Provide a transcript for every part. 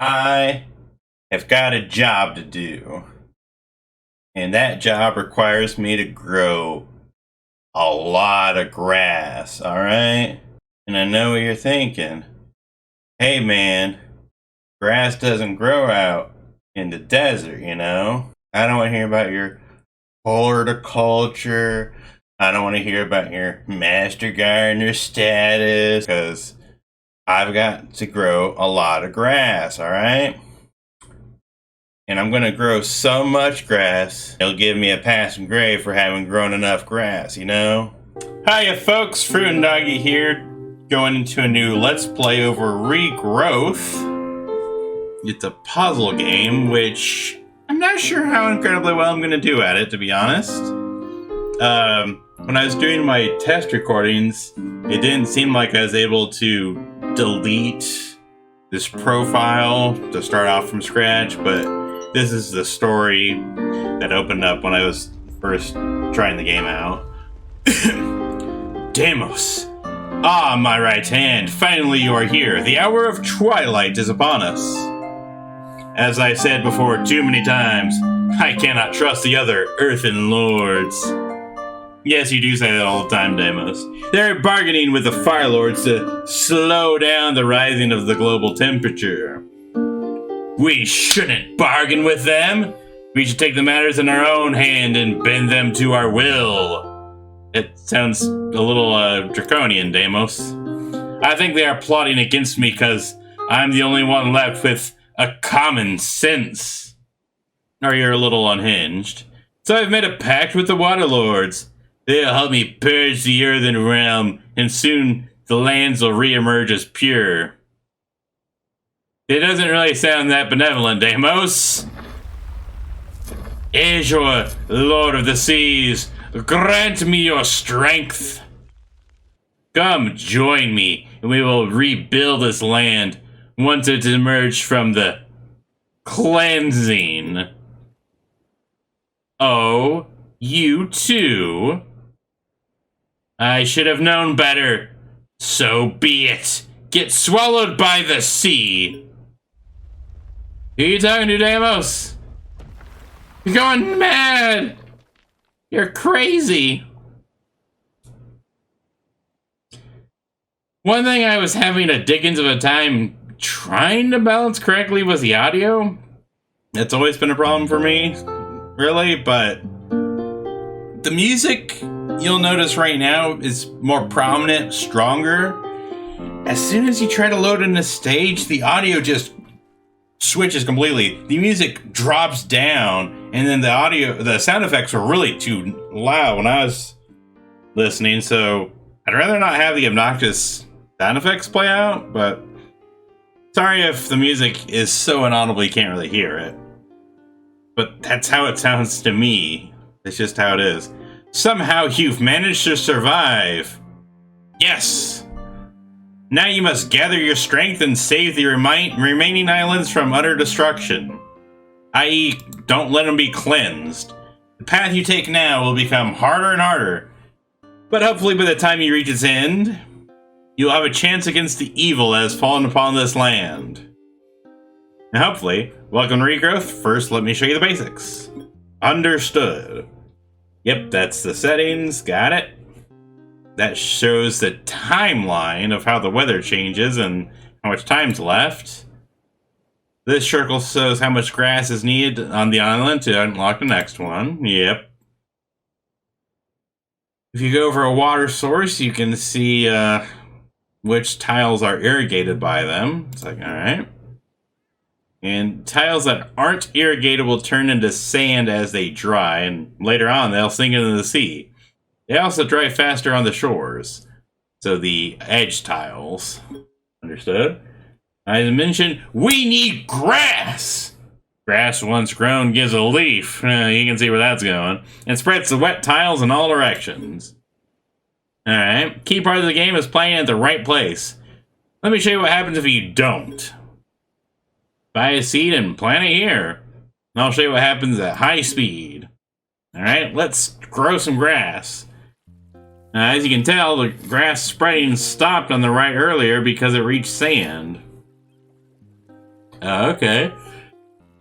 I have got a job to do, and that job requires me to grow a lot of grass, alright? And I know what you're thinking. Hey man, grass doesn't grow out in the desert, you know? I don't want to hear about your horticulture. I don't want to hear about your master gardener status, because I've got to grow a lot of grass, alright? And I'm going to grow so much grass, it'll give me a passing grade for having grown enough grass, you know? Hiya folks, Fruit and Doggy here, going into a new Let's Play over Regrowth. It's a puzzle game, which I'm not sure how incredibly well I'm going to do at it, to be honest. When I was doing my test recordings, it didn't seem like I was able to delete this profile to start off from scratch, but this is the story that opened up when I was first trying the game out. Deimos! Ah, my right hand, finally you are here. The hour of twilight is upon us. As I said before too many times, I cannot trust the other earthen lords. Yes, you do say that all the time, Deimos. They're bargaining with the Fire Lords to slow down the rising of the global temperature. We shouldn't bargain with them. We should take the matters in our own hand and bend them to our will. It sounds a little draconian, Deimos. I think they are plotting against me because I'm the only one left with a common sense. Or you're a little unhinged. So I've made a pact with the Water Lords. They'll help me purge the earthen realm, and soon the lands will re-emerge as pure. It doesn't really sound that benevolent, Deimos. Azure, Lord of the Seas, grant me your strength. Come join me, and we will rebuild this land once it's emerged from the cleansing. Oh, you too? I should have known better. So be it. Get swallowed by the sea. Who are you talking to, Deimos? You're going mad! You're crazy! One thing I was having a dickens of a time trying to balance correctly was the audio. It's always been a problem for me, really, but the music, you'll notice right now, is more prominent, stronger. As soon as you try to load in a stage, the audio just switches completely. The music drops down, and then the sound effects were really too loud when I was listening, so I'd rather not have the obnoxious sound effects play out, but sorry if the music is so inaudible you can't really hear it. But that's how it sounds to me. It's just how it is. Somehow you've managed to survive. Yes! Now you must gather your strength and save the remaining islands from utter destruction. I.e., don't let them be cleansed. The path you take now will become harder and harder, but hopefully by the time you reach its end, you'll have a chance against the evil that has fallen upon this land. And hopefully, welcome to Regrowth. First, let me show you the basics. Understood. Yep, that's the settings. Got it. That shows the timeline of how the weather changes and how much time's left. This circle shows how much grass is needed on the island to unlock the next one. Yep. If you go over a water source, you can see which tiles are irrigated by them. It's like, alright. And tiles that aren't irrigated will turn into sand as they dry, and later on they'll sink into the sea. They also dry faster on the shores. So the edge tiles. Understood? As mentioned, we need grass! Grass once grown gives a leaf. You can see where that's going. And spreads the wet tiles in all directions. Alright. Key part of the game is playing at the right place. Let me show you what happens if you don't. Buy a seed and plant it here. And I'll show you what happens at high speed. Alright, let's grow some grass. As you can tell, the grass spreading stopped on the right earlier because it reached sand. Okay.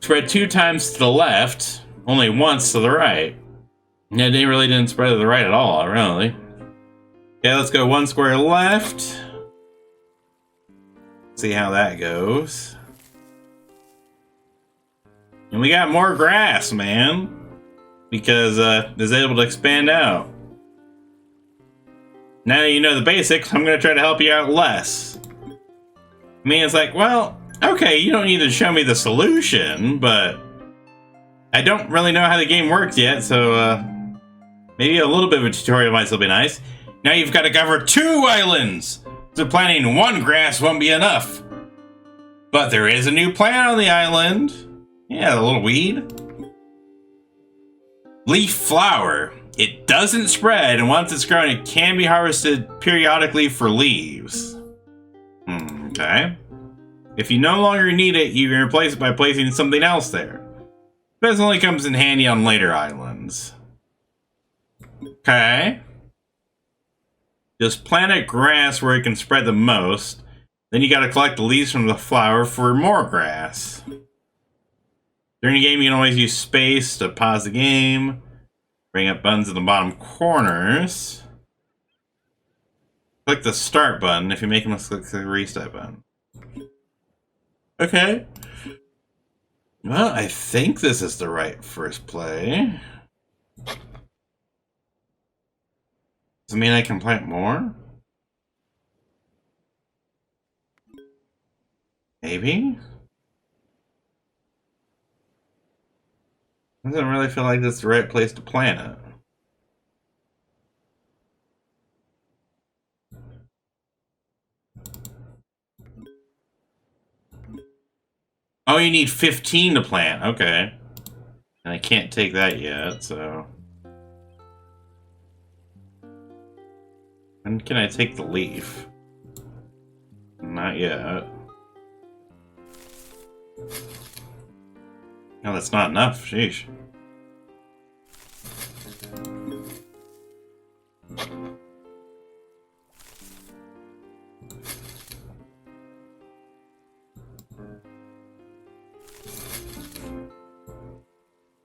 Spread 2 times to the left, only once to the right. Yeah, they really didn't spread to the right at all, really. Okay, let's go 1 square left. See how that goes. And we got more grass, man. Because it's able to expand out. Now you know the basics, I'm going to try to help you out less. I mean, it's like, well, okay, you don't need to show me the solution, but I don't really know how the game works yet, so maybe a little bit of a tutorial might still be nice. Now you've got to cover 2 islands, so planting 1 grass won't be enough. But there is a new plant on the island. Yeah, a little weed. Leaf flower. It doesn't spread, and once it's grown, it can be harvested periodically for leaves. Okay. If you no longer need it, you can replace it by placing something else there. This only comes in handy on later islands. Okay. Just plant a grass where it can spread the most. Then you gotta collect the leaves from the flower for more grass. During the game, you can always use space to pause the game. Bring up buttons in the bottom corners. Click the start button. If you make a mistake, click the restart button. Okay. Well, I think this is the right first play. Does it mean I can plant more? Maybe? Doesn't really feel like this is the right place to plant it. Oh, you need 15 to plant. Okay. And I can't take that yet, so... When can I take the leaf? Not yet. No, that's not enough. Sheesh.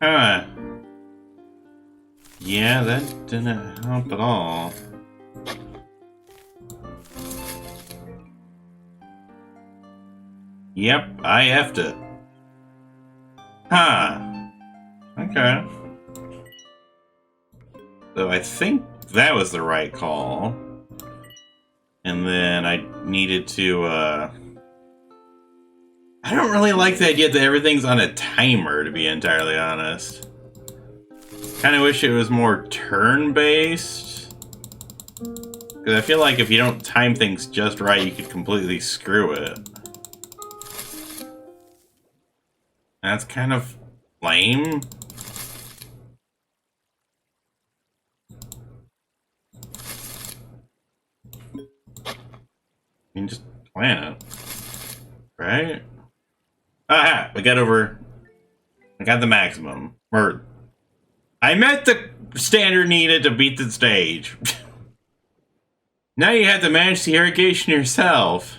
Huh. Yeah, that didn't help at all. Yep, I effed it. Huh. Okay. So I think that was the right call. And then I needed to, I don't really like the idea that everything's on a timer, to be entirely honest. Kinda wish it was more turn-based. Because I feel like if you don't time things just right, you could completely screw it. That's kind of lame. You can just plan it. Right? Aha! I got the maximum. Or I met the standard needed to beat the stage. Now you have to manage the irrigation yourself.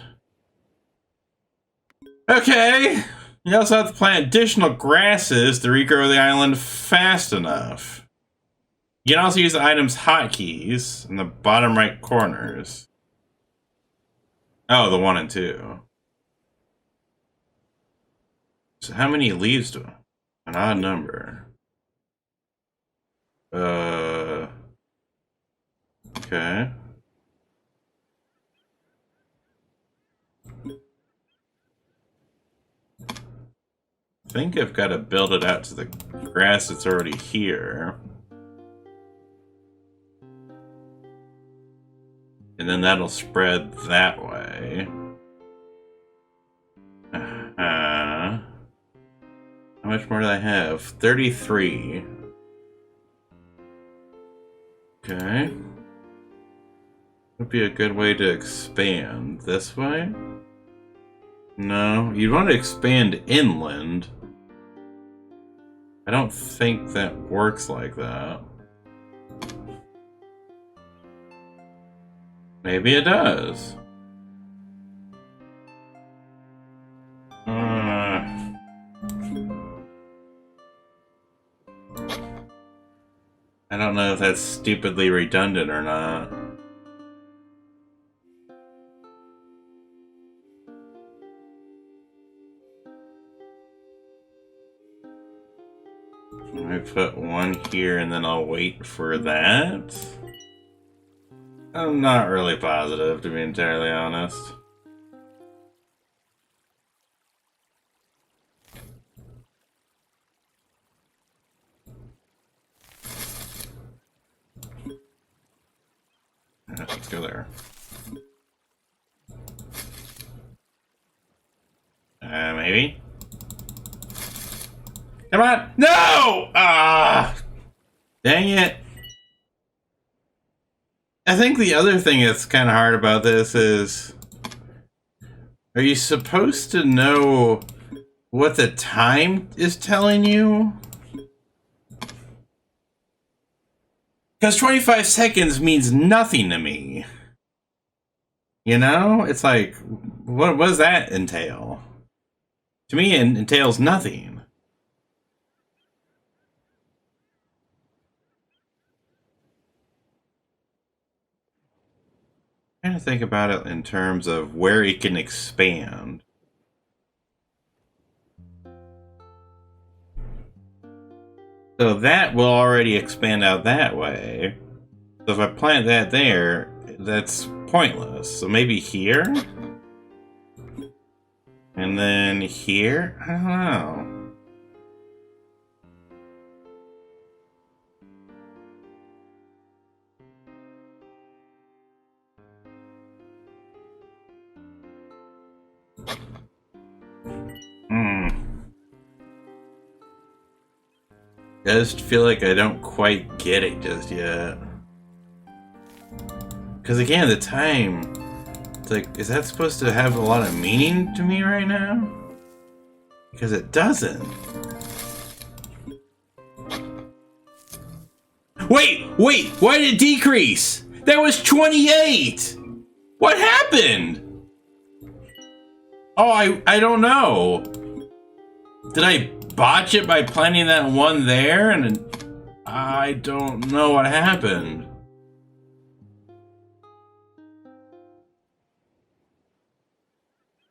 Okay. You also have to plant additional grasses to regrow the island fast enough. You can also use the item's hotkeys in the bottom right corners. Oh, the 1 and 2. So how many leaves do an odd number? Okay. I think I've got to build it out to the grass that's already here. And then that'll spread that way. How much more do I have? 33. Okay. Would be a good way to expand. This way? No, you'd want to expand inland. I don't think that works like that. Maybe it does. I don't know if that's stupidly redundant or not. I put one here and then I'll wait for that. I'm not really positive, to be entirely honest. Let's go there. Maybe? Come on! No! Ah! Dang it. I think the other thing that's kind of hard about this is... Are you supposed to know what the time is telling you? Because 25 seconds means nothing to me. You know? It's like, what does that entail? To me, it entails nothing. I'm trying to think about it in terms of where it can expand. So that will already expand out that way. So if I plant that there, that's pointless. So maybe here? And then here? I don't know. I just feel like I don't quite get it just yet. Because again, the time, it's like, is that supposed to have a lot of meaning to me right now? Because it doesn't. Wait, why did it decrease? That was 28! What happened? Oh, I don't know. Did I botch it by planting that one there? And I don't know what happened.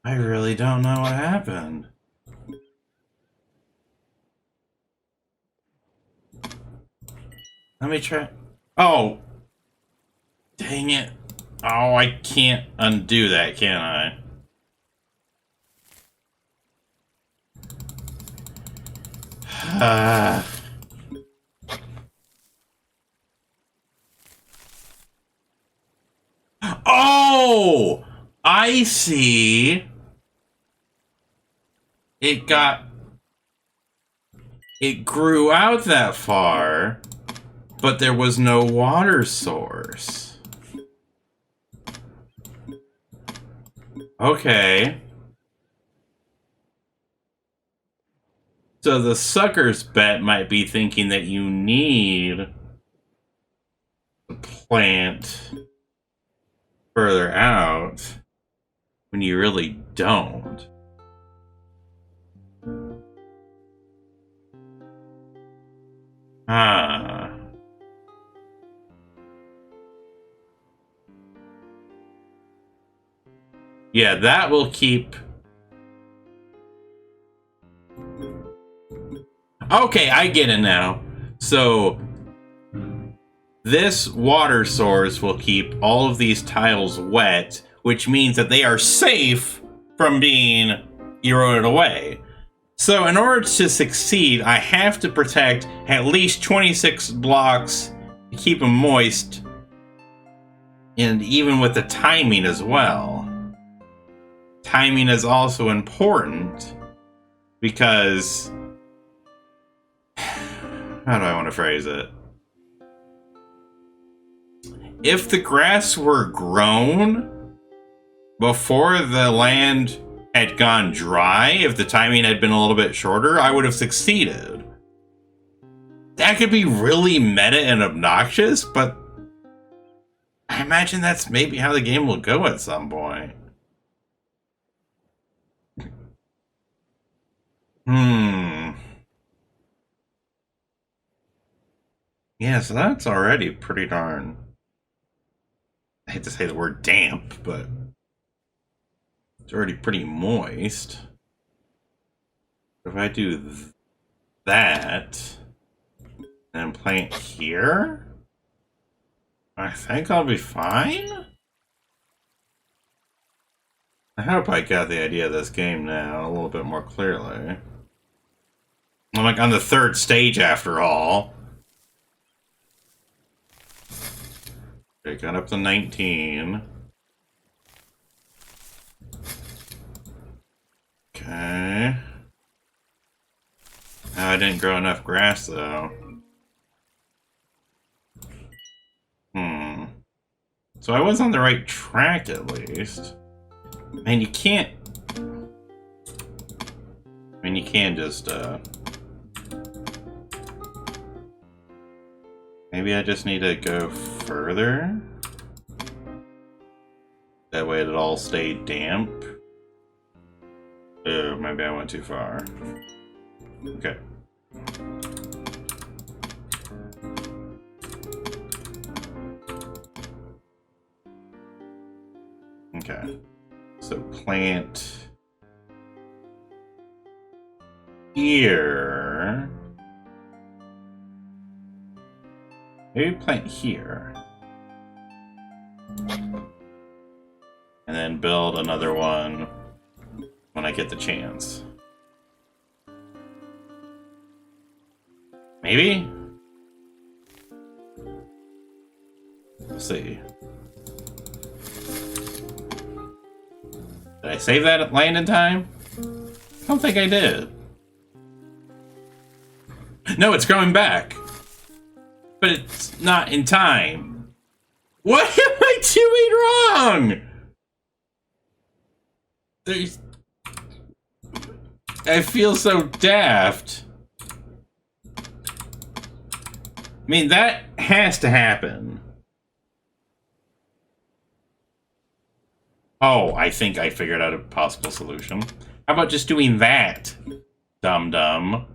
I really don't know what happened. Let me try. Oh. Dang it. Oh, I can't undo that, can I? Oh! I see. It grew out that far, but there was no water source. Okay. So the sucker's bet might be thinking that you need to plant further out when you really don't. Ah. Yeah, that will keep... Okay, I get it now. So, this water source will keep all of these tiles wet, which means that they are safe from being eroded away. So, in order to succeed, I have to protect at least 26 blocks to keep them moist, and even with the timing as well. Timing is also important because... How do I want to phrase it? If the grass were grown before the land had gone dry, if the timing had been a little bit shorter, I would have succeeded. That could be really meta and obnoxious, but I imagine that's maybe how the game will go at some point. Yeah, so that's already pretty darn... I hate to say the word damp, but... it's already pretty moist. If I do that... and plant here... I think I'll be fine? I hope I got the idea of this game now a little bit more clearly. I'm like on the third stage after all. Okay, got up to 19. Okay. Oh, I didn't grow enough grass though. So I was on the right track at least. Man, you can't... I mean, you can just, maybe I just need to go further? That way it'll all stay damp. Oh, maybe I went too far. Okay. Okay. So plant here. Maybe plant here. And then build another one when I get the chance. Maybe? We'll see. Did I save that land in time? I don't think I did. No, it's going back. But it's not in time. What am I doing wrong? I feel so daft. I mean, that has to happen. Oh, I think I figured out a possible solution. How about just doing that? Dum-dum.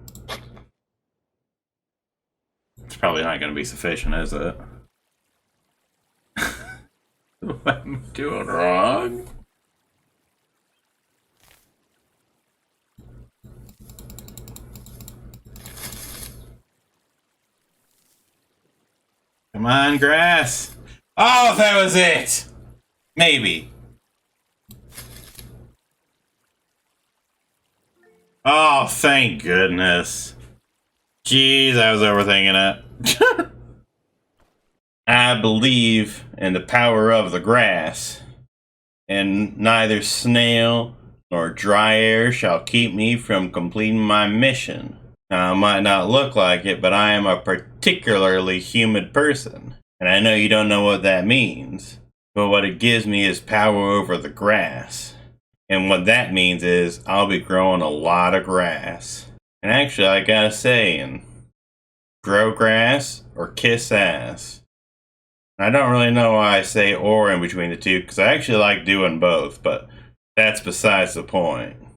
It's probably not going to be sufficient, is it? What am I doing wrong? Come on, grass. Oh, that was it. Maybe. Oh, thank goodness. Jeez, I was overthinking it. I believe in the power of the grass, and neither snail nor dry air shall keep me from completing my mission. Now, I might not look like it, but I am a particularly humid person, and I know you don't know what that means, but what it gives me is power over the grass. And what that means is I'll be growing a lot of grass. And actually, I got a saying, grow grass or kiss ass. I don't really know why I say or in between the two, because I actually like doing both, but that's besides the point.